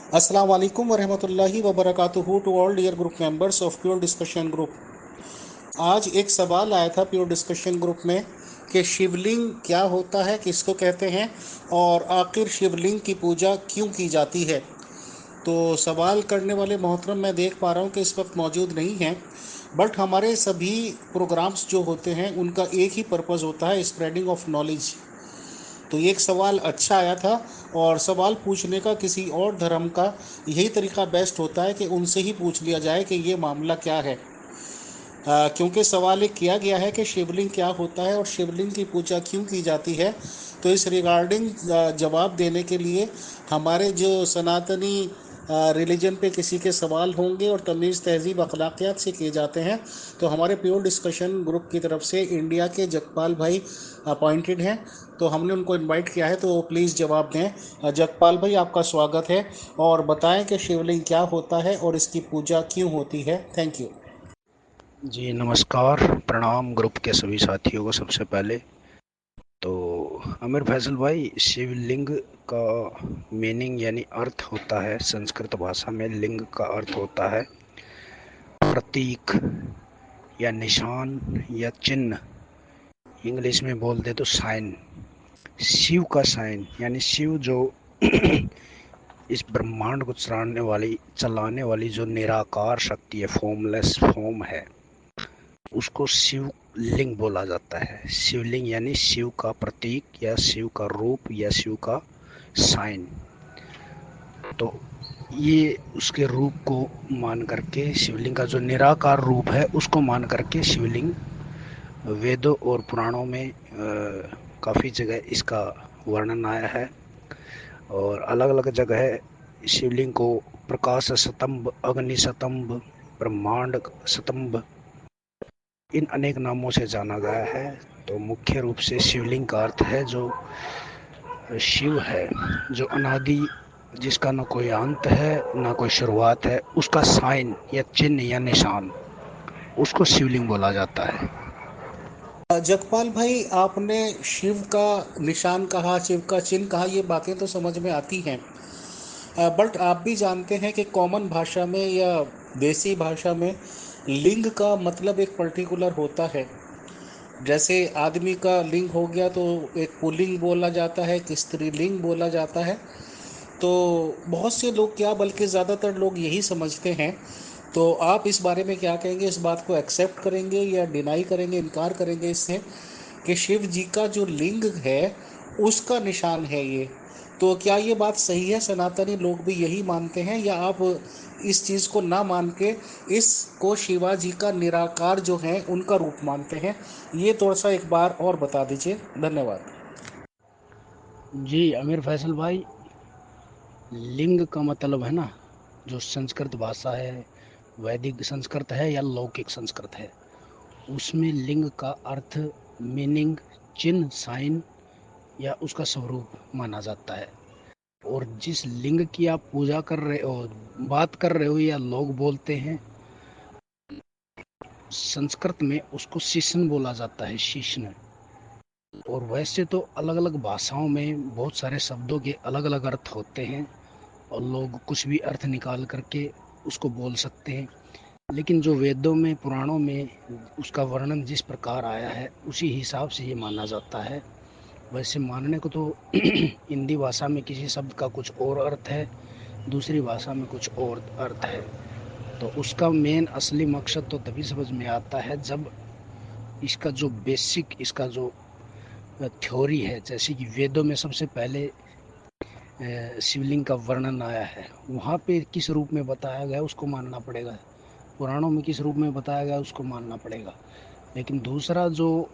अस्सलाम वालेकुम वरहमतुल्लाहि वबरकातुहू to all dear group members of pure discussion group. आज एक सवाल आया था प्योर डिस्कशन ग्रुप में कि शिवलिंग क्या होता है, किसको कहते हैं और आखिर शिवलिंग की पूजा क्यों की जाती है। तो सवाल करने वाले मोहतरम मैं देख पा रहा हूँ कि इस वक्त मौजूद नहीं हैं, बट हमारे सभी प्रोग्राम्स जो होते हैं उनका एक ही पर्पज़ होता है, स्प्रेडिंग ऑफ नॉलेज। तो ये एक सवाल अच्छा आया था, और सवाल पूछने का किसी और धर्म का यही तरीका बेस्ट होता है कि उनसे ही पूछ लिया जाए कि ये मामला क्या है। क्योंकि सवाल एक किया गया है कि शिवलिंग क्या होता है और शिवलिंग की पूजा क्यों की जाती है। तो इस रिगार्डिंग जवाब देने के लिए हमारे जो सनातनी रिलीजन पे किसी के सवाल होंगे और तमीज़ तहजीब अखलाकियात से किए जाते हैं, तो हमारे प्योर डिस्कशन ग्रुप की तरफ से इंडिया के जगपाल भाई अपॉइंटेड हैं। तो हमने उनको इनवाइट किया है, तो वो प्लीज़ जवाब दें। जगपाल भाई, आपका स्वागत है, और बताएं कि शिवलिंग क्या होता है और इसकी पूजा क्यों होती है। Thank you. जी नमस्कार, प्रणाम ग्रुप के सभी साथियों को। सबसे पहले तो आमिर फैसल भाई, शिवलिंग का मीनिंग यानी अर्थ होता है, संस्कृत भाषा में लिंग का अर्थ होता है प्रतीक या निशान या चिन्ह। इंग्लिश में बोल दे तो साइन। शिव का साइन यानी शिव जो इस ब्रह्मांड को चलाने वाली जो निराकार शक्ति है, फॉर्मलेस फॉर्म है, उसको शिवलिंग बोला जाता है। शिवलिंग यानी शिव का प्रतीक या शिव का रूप या शिव का साइन। तो ये उसके रूप को मान करके, शिवलिंग का जो निराकार रूप है उसको मान करके शिवलिंग वेदों और पुराणों में काफ़ी जगह इसका वर्णन आया है। और अलग अलग जगह शिवलिंग को प्रकाश स्तंभ, अग्नि स्तंभ, ब्रह्मांड स्तंभ, इन अनेक नामों से जाना गया है। तो मुख्य रूप से शिवलिंग का अर्थ है जो शिव है, जो अनादि, जिसका न कोई अंत है ना कोई शुरुआत है, उसका साइन या चिन्ह या निशान, उसको शिवलिंग बोला जाता है। जगपाल भाई, आपने शिव का निशान कहा, शिव का चिन्ह कहा, ये बातें तो समझ में आती हैं, बट आप भी जानते हैं कि कॉमन भाषा में या देसी भाषा में लिंग का मतलब एक पर्टिकुलर होता है। जैसे आदमी का लिंग हो गया तो एक पुल्लिंग बोला जाता है, एक स्त्रीलिंग बोला जाता है। तो बहुत से लोग क्या, बल्कि ज़्यादातर लोग यही समझते हैं। तो आप इस बारे में क्या कहेंगे, इस बात को एक्सेप्ट करेंगे या डिनाई करेंगे, इनकार करेंगे इससे कि शिव जी का जो लिंग है उसका निशान है ये। तो क्या ये बात सही है, सनातनी लोग भी यही मानते हैं, या आप इस चीज़ को ना मान के इसको शिवाजी का निराकार जो है उनका रूप मानते हैं? ये थोड़ा सा एक बार और बता दीजिए। धन्यवाद। जी अमीर फैसल भाई, लिंग का मतलब है ना, जो संस्कृत भाषा है, वैदिक संस्कृत है या लौकिक संस्कृत है, उसमें लिंग का अर्थ, मीनिंग, चिन्ह, साइन या उसका स्वरूप माना जाता है। और जिस लिंग की आप पूजा कर रहे हो, बात कर रहे हो, या लोग बोलते हैं, संस्कृत में उसको शिशन बोला जाता है, शिशन। और वैसे तो अलग अलग भाषाओं में बहुत सारे शब्दों के अलग अलग अर्थ होते हैं, और लोग कुछ भी अर्थ निकाल करके उसको बोल सकते हैं। लेकिन जो वेदों में, पुराणों में उसका वर्णन जिस प्रकार आया है, उसी हिसाब से ये माना जाता है। वैसे मानने को तो हिंदी भाषा में किसी शब्द का कुछ और अर्थ है, दूसरी भाषा में कुछ और अर्थ है। तो उसका मेन असली मकसद तो तभी समझ में आता है जब इसका जो बेसिक, इसका जो थ्योरी है, जैसे कि वेदों में सबसे पहले शिवलिंग का वर्णन आया है, वहाँ पे किस रूप में बताया गया उसको मानना पड़ेगा, पुराणों में किस रूप में बताया गया उसको मानना पड़ेगा। लेकिन दूसरा जो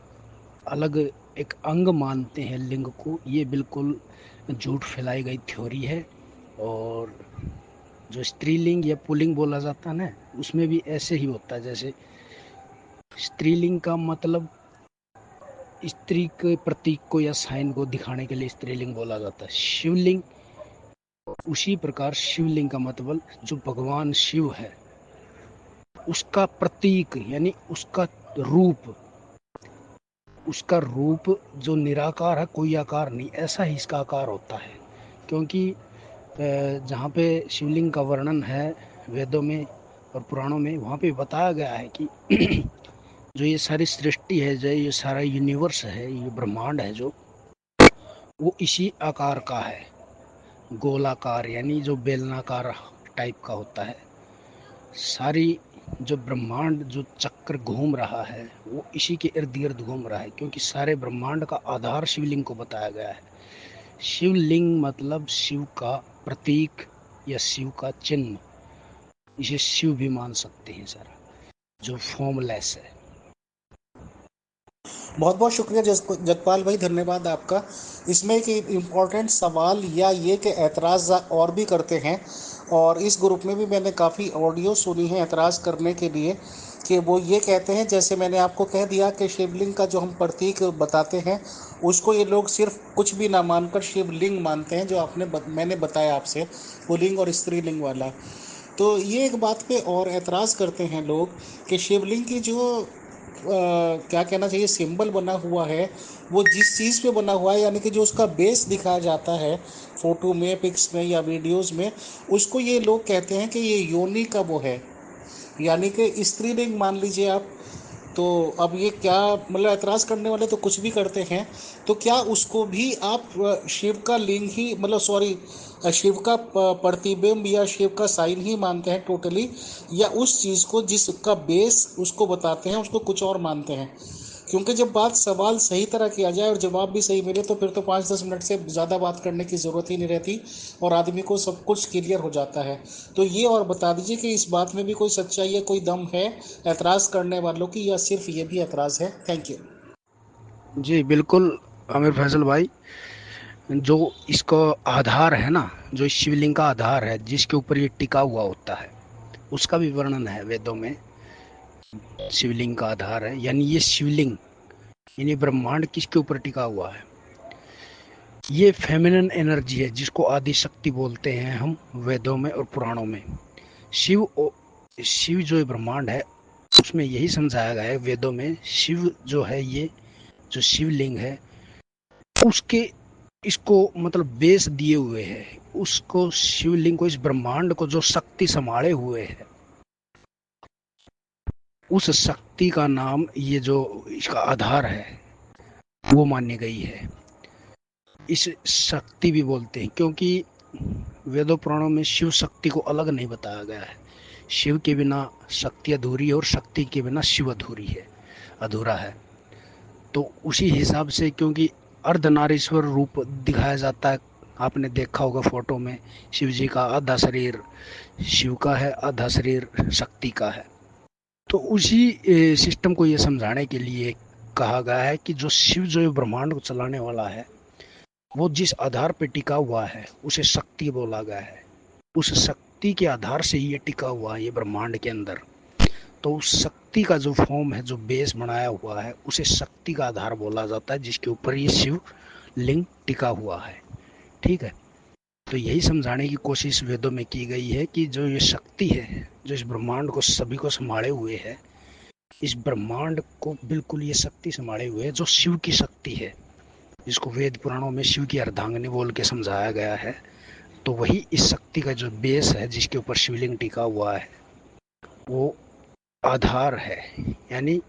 अलग एक अंग मानते हैं लिंग को, ये बिल्कुल झूठ फैलाई गई थ्योरी है। और जो स्त्रीलिंग या पुल्लिंग बोला जाता है ना, उसमें भी ऐसे ही होता है। जैसे स्त्रीलिंग का मतलब स्त्री के प्रतीक को या साइन को दिखाने के लिए स्त्रीलिंग बोला जाता है। शिवलिंग उसी प्रकार, शिवलिंग का मतलब जो भगवान शिव है उसका प्रतीक यानी उसका रूप, उसका रूप जो निराकार है, कोई आकार नहीं, ऐसा ही इसका आकार होता है। क्योंकि जहाँ पे शिवलिंग का वर्णन है वेदों में और पुराणों में, वहाँ पे बताया गया है कि जो ये सारी सृष्टि है, जो ये सारा यूनिवर्स है, ये ब्रह्मांड है जो, वो इसी आकार का है, गोलाकार, यानी जो बेलनाकार टाइप का होता है। सारी जो ब्रह्मांड जो चक्र घूम रहा है वो इसी के इर्द गिर्द घूम रहा है, क्योंकि सारे ब्रह्मांड का आधार शिवलिंग को बताया गया है। शिवलिंग मतलब शिव का प्रतीक या शिव का चिन्ह, इसे शिव भी मान सकते हैं सर, जो फॉर्मलेस है। बहुत बहुत शुक्रिया जगपाल भाई, धन्यवाद आपका। इसमें एक इम्पोर्टेंट सवाल या ये कि एतराज़ और भी करते हैं, और इस ग्रुप में भी मैंने काफ़ी ऑडियो सुनी है एतराज़ करने के लिए, कि वो ये कहते हैं, जैसे मैंने आपको कह दिया कि शिवलिंग का जो हम प्रतीक बताते हैं उसको ये लोग सिर्फ कुछ भी ना मानकर शिवलिंग मानते हैं, जो मैंने बताया आपसे, पुल्लिंग और स्त्रीलिंग वाला। तो ये एक बात पे और एतराज़ करते हैं लोग कि शिवलिंग की जो क्या कहना चाहिए सिंबल बना हुआ है, वो जिस चीज़ पे बना हुआ है, यानी कि जो उसका बेस दिखाया जाता है फोटो में, पिक्स में या वीडियोस में, उसको ये लोग कहते हैं कि ये योनि का वो है, यानी कि स्त्रीलिंग मान लीजिए आप। तो अब ये क्या मतलब, एतराज़ करने वाले तो कुछ भी करते हैं, तो क्या उसको भी आप शिव का लिंग ही मतलब सॉरी शिव का प्रतिबिंब या शिव का साइन ही मानते हैं टोटली, या उस चीज़ को जिसका बेस उसको बताते हैं उसको कुछ और मानते हैं? क्योंकि जब बात सवाल सही तरह किया जाए और जवाब भी सही मिले तो फिर तो 5-10 मिनट से ज़्यादा बात करने की ज़रूरत ही नहीं रहती और आदमी को सब कुछ क्लियर हो जाता है। तो ये और बता दीजिए कि इस बात में भी कोई सच्चाई या कोई दम है एतराज़ करने वालों की, या सिर्फ ये भी एतराज़ है? Thank you. जी बिल्कुल आमिर फैसल भाई, जो इसका आधार है ना, जो इस शिवलिंग का आधार है जिसके ऊपर ये टिका हुआ होता है, उसका भी वर्णन है वेदों में। शिवलिंग का आधार है, यानी ये शिवलिंग, यानी ब्रह्मांड किसके ऊपर टिका हुआ है? ये फेमिनिन एनर्जी है जिसको आदि शक्ति बोलते हैं हम वेदों में और पुराणों में। शिव शिव जो ब्रह्मांड है उसमें यही समझाया गया है वेदों में, शिव जो है, ये जो शिवलिंग है उसके, इसको मतलब बेस दिए हुए है, उसको शिवलिंग को, इस ब्रह्मांड को जो शक्ति संभाले हुए है, उस शक्ति का नाम, ये जो इसका आधार है वो मानी गई है। इस शक्ति भी बोलते हैं, क्योंकि वेदों पुराणों में शिव शक्ति को अलग नहीं बताया गया है। शिव के बिना शक्ति अधूरी है और शक्ति के बिना शिव अधूरी है, अधूरा है। तो उसी हिसाब से, क्योंकि अर्धनारीश्वर रूप दिखाया जाता है, आपने देखा होगा फोटो में, शिव जी का आधा शरीर शिव का है, आधा शरीर शक्ति का है। तो उसी सिस्टम को ये समझाने के लिए कहा गया है कि जो शिव, जो ब्रह्मांड को चलाने वाला है, वो जिस आधार पे टिका हुआ है उसे शक्ति बोला गया है। उस शक्ति के आधार से ये टिका हुआ है ये ब्रह्मांड के अंदर। तो उस शक्ति का जो फॉर्म है, जो बेस बनाया हुआ है, उसे शक्ति का आधार बोला जाता है, जिसके ऊपर ये शिव लिंग टिका हुआ है। ठीक है। तो यही समझाने की कोशिश वेदों में की गई है कि जो ये शक्ति है, जो इस ब्रह्मांड को सभी को संभाले हुए है, इस ब्रह्मांड को बिल्कुल ये शक्ति संभाले हुए है, जो शिव की शक्ति है, जिसको वेद पुराणों में शिव की अर्धांगिनी बोल के समझाया गया है। तो वही इस शक्ति का जो बेस है, जिसके ऊपर शिवलिंग टिका हुआ है, वो आधार है। यानी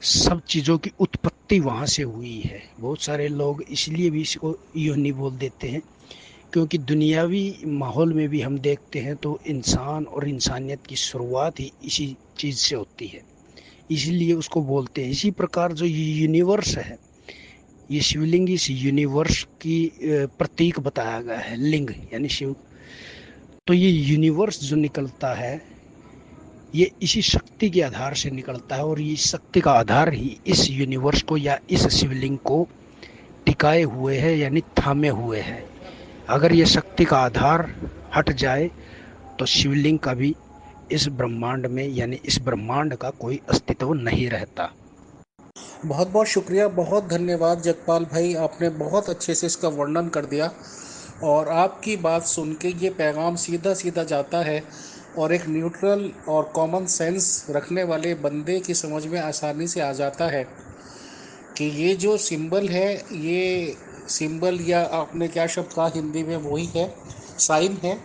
सब चीज़ों की उत्पत्ति वहाँ से हुई है। बहुत सारे लोग इसलिए भी इसको योनि बोल देते हैं, क्योंकि दुनियावी माहौल में भी हम देखते हैं तो इंसान और इंसानियत की शुरुआत ही इसी चीज़ से होती है, इसलिए उसको बोलते हैं। इसी प्रकार जो ये यूनिवर्स है, ये शिवलिंग इस यूनिवर्स की प्रतीक बताया गया है, लिंग यानी शिव। तो ये यूनिवर्स जो निकलता है, ये इसी शक्ति के आधार से निकलता है, और ये शक्ति का आधार ही इस यूनिवर्स को या इस शिवलिंग को टिकाए हुए है, यानी थामे हुए है। अगर ये शक्ति का आधार हट जाए तो शिवलिंग का भी इस ब्रह्मांड में, यानी इस ब्रह्मांड का कोई अस्तित्व नहीं रहता। बहुत बहुत शुक्रिया, बहुत धन्यवाद जगपाल भाई, आपने बहुत अच्छे से इसका वर्णन कर दिया। और आपकी बात सुन के ये पैगाम सीधा सीधा जाता है, और एक न्यूट्रल और कॉमन सेंस रखने वाले बंदे की समझ में आसानी से आ जाता है कि ये जो सिंबल है, ये सिंबल या आपने क्या शब्द कहा हिंदी में, वही है साइन है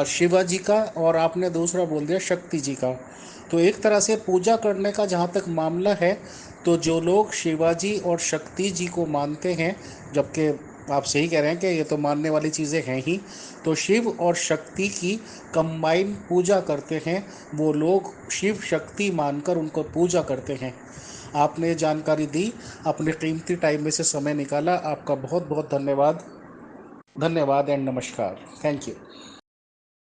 शिवाजी का, और आपने दूसरा बोल दिया शक्ति जी का। तो एक तरह से पूजा करने का जहाँ तक मामला है, तो जो लोग शिवाजी और शक्ति जी को मानते हैं, जबकि आप सही कह रहे हैं कि ये तो मानने वाली चीज़ें हैं ही, तो शिव और शक्ति की कंबाइन पूजा करते हैं, वो लोग शिव शक्ति मानकर उनको पूजा करते हैं। आपने जानकारी दी, अपने कीमती टाइम में से समय निकाला, आपका बहुत बहुत धन्यवाद। धन्यवाद एंड नमस्कार। Thank you.